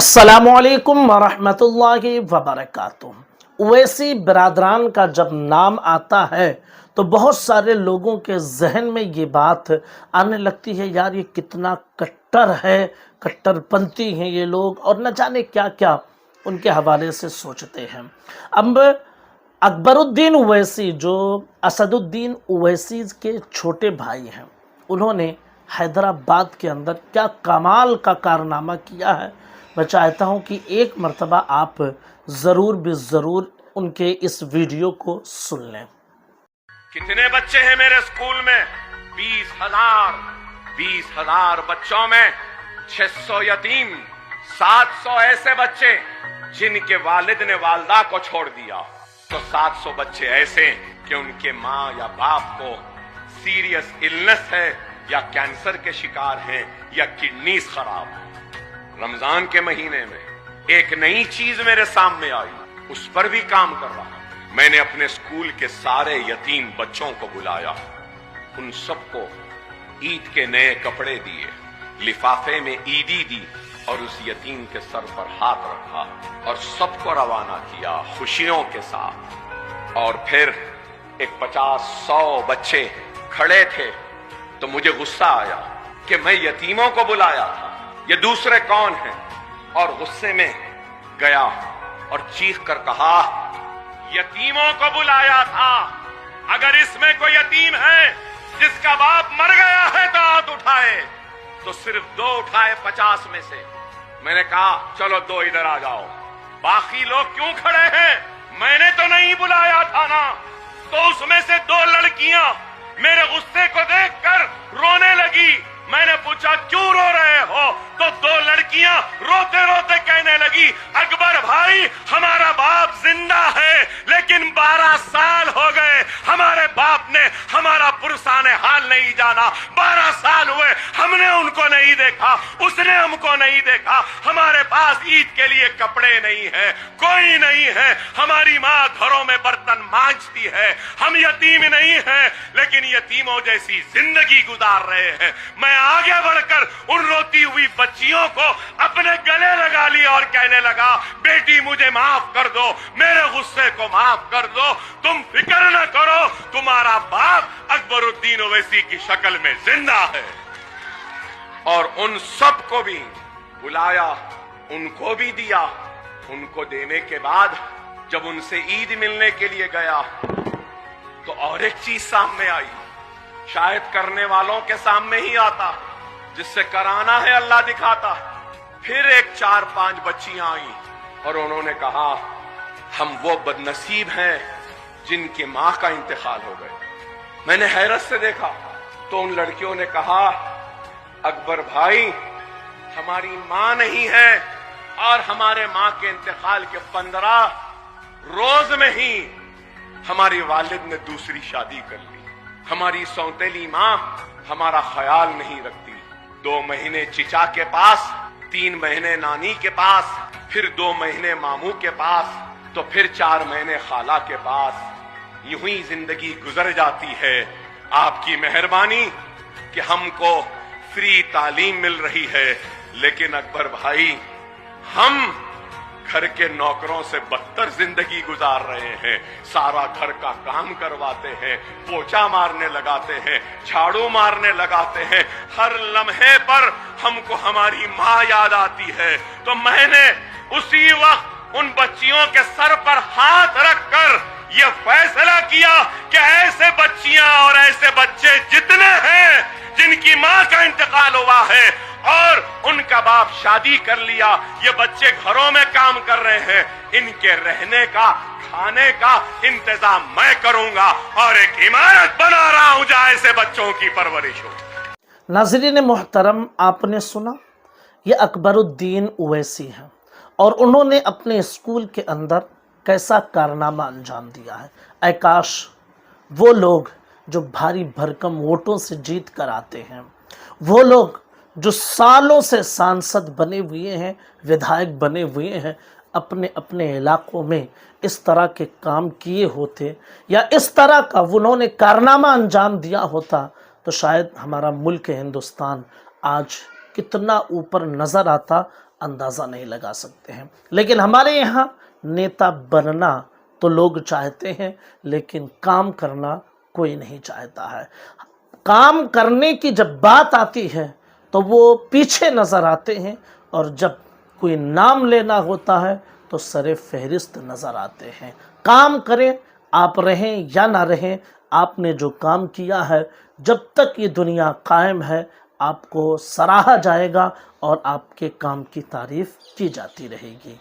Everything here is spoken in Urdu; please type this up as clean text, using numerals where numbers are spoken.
السلام علیکم ورحمۃ اللہ وبرکاتہ۔ اویسی برادران کا جب نام آتا ہے تو بہت سارے لوگوں کے ذہن میں یہ بات آنے لگتی ہے، یار یہ کتنا کٹر ہے، کٹر پنتھی ہیں یہ لوگ، اور نہ جانے کیا کیا ان کے حوالے سے سوچتے ہیں۔ اب اکبر الدین اویسی جو اسد الدین اویسی کے چھوٹے بھائی ہیں، انہوں نے حیدرآباد کے اندر کیا کمال کا کارنامہ کیا ہے، میں چاہتا ہوں کہ ایک مرتبہ آپ ضرور بھی ضرور ان کے اس ویڈیو کو سن لیں۔ کتنے بچے ہیں میرے اسکول میں؟ 20,000 بچوں میں 600 یتیم، 700 ایسے بچے جن کے والد نے والدہ کو چھوڑ دیا، تو 700 بچے ایسے کہ ان کے ماں یا باپ کو سیریس النس ہے، یا کینسر کے شکار ہیں، یا کڈنیز خراب ہیں۔ رمضان کے مہینے میں ایک نئی چیز میرے سامنے آئی، اس پر بھی کام کر رہا ہوں۔ میں نے اپنے اسکول کے سارے یتیم بچوں کو بلایا، ان سب کو عید کے نئے کپڑے دیے، لفافے میں عیدی دی، اور اس یتیم کے سر پر ہاتھ رکھا اور سب کو روانہ کیا خوشیوں کے ساتھ۔ اور پھر ایک 50-100 بچے کھڑے تھے، تو مجھے غصہ آیا کہ میں یتیموں کو بلایا تھا، یہ دوسرے کون ہیں؟ اور غصے میں گیا اور چیخ کر کہا، یتیموں کو بلایا تھا، اگر اس میں کوئی یتیم ہے جس کا باپ مر گیا ہے تو ہاتھ اٹھائے، تو صرف 2 اٹھائے 50 میں سے۔ میں نے کہا چلو 2 ادھر آ جاؤ، باقی لوگ کیوں کھڑے ہیں؟ میں نے تو نہیں بلایا تھا نا۔ تو اس میں سے 2 لڑکیاں میرے غصے کو دیکھ کر رونے لگی۔ میں نے پوچھا کیوں رو رہے ہو؟ تو 2 لڑکیاں روتے روتے کہنے لگی، اکبر بھائی ہمارا باپ زندہ ہے لیکن 12 سال ہو گئے، ہمارے باپ نے ہمارا پرسان حال نہیں جانا، 12 سال ہوئے ہم نے ان کو نہیں دیکھا، اس نے ہم کو نہیں دیکھا، ہمارے پاس عید کے لیے کپڑے نہیں ہیں، کوئی نہیں ہے، ہماری ماں گھروں میں برتن مانجتی ہے، ہم یتیم نہیں ہیں لیکن یتیموں جیسی زندگی گزار رہے ہیں۔ میں آگے بڑھ کر ان روتی ہوئی بچیوں کو اپنے گلے لگا لیا اور کہنے لگا، بیٹی مجھے معاف کر دو، میرے غصے کو معاف کر دو، تم فکر نہ کرو، تمہارا باپ اکبر الدین اویسی کی شکل میں زندہ ہے۔ اور ان سب کو بھی بلایا، ان کو بھی دیا۔ ان کو دینے کے بعد جب ان سے عید ملنے کے لیے گیا تو اور ایک چیز سامنے آئی، شاید کرنے والوں کے سامنے ہی آتا، جس سے کرانا ہے اللہ دکھاتا۔ پھر ایک 4-5 بچیاں آئیں اور انہوں نے کہا، ہم وہ بد نصیب ہیں جن کی ماں کا انتقال ہو گئے۔ میں نے حیرت سے دیکھا تو ان لڑکیوں نے کہا، اکبر بھائی ہماری ماں نہیں ہے، اور ہمارے ماں کے انتقال کے 15 روز میں ہی ہماری والد نے دوسری شادی کر لی۔ ہماری سوتیلی ماں ہمارا خیال نہیں رکھتی، 2 مہینے چچا کے پاس، 3 مہینے نانی کے پاس، پھر 2 مہینے ماموں کے پاس، تو پھر 4 مہینے خالہ کے پاس۔ یوں ہی زندگی گزر جاتی ہے۔ آپ کی مہربانی کہ ہم کو فری تعلیم مل رہی ہے، لیکن اکبر بھائی ہم گھر کے نوکروں سے بدتر زندگی گزار رہے ہیں۔ سارا گھر کا کام کرواتے ہیں، پوچھا مارنے لگاتے ہیں، جھاڑو مارنے لگاتے ہیں، ہر لمحے پر ہم کو ہماری ماں یاد آتی ہے۔ تو میں نے اسی وقت ان بچیوں کے سر پر ہاتھ رکھ کر یہ فیصلہ کیا کہ ایسے بچیاں اور ایسے بچے جتنے ہیں جن کی ماں کا انتقال ہوا ہے اور ان کا باپ شادی کر لیا، یہ بچے گھروں میں کام کر رہے ہیں، ان کے رہنے کا، کھانے کا انتظام میں کروں گا، اور ایک عمارت بنا رہا ہوں جہاں ایسے بچوں کی پرورش ہو۔ ناظرین محترم، آپ نے سنا یہ اکبر الدین اویسی ہیں، اور انہوں نے اپنے اسکول کے اندر کیسا کارنامہ انجام دیا ہے۔ اے کاش وہ لوگ جو بھاری بھرکم ووٹوں سے جیت کر آتے ہیں، وہ لوگ جو سالوں سے سانسد بنے ہوئے ہیں، ودھائک بنے ہوئے ہیں، اپنے اپنے علاقوں میں اس طرح کے کام کیے ہوتے، یا اس طرح کا انہوں نے کارنامہ انجام دیا ہوتا، تو شاید ہمارا ملک ہندوستان آج کتنا اوپر نظر آتا اندازہ نہیں لگا سکتے ہیں۔ لیکن ہمارے یہاں نیتا بننا تو لوگ چاہتے ہیں، لیکن کام کرنا کوئی نہیں چاہتا ہے۔ کام کرنے کی جب بات آتی ہے تو وہ پیچھے نظر آتے ہیں، اور جب کوئی نام لینا ہوتا ہے تو سر فہرست نظر آتے ہیں۔ کام کریں، آپ رہیں یا نہ رہیں، آپ نے جو کام کیا ہے جب تک یہ دنیا قائم ہے آپ کو سراہا جائے گا اور آپ کے کام کی تعریف کی جاتی رہے گی۔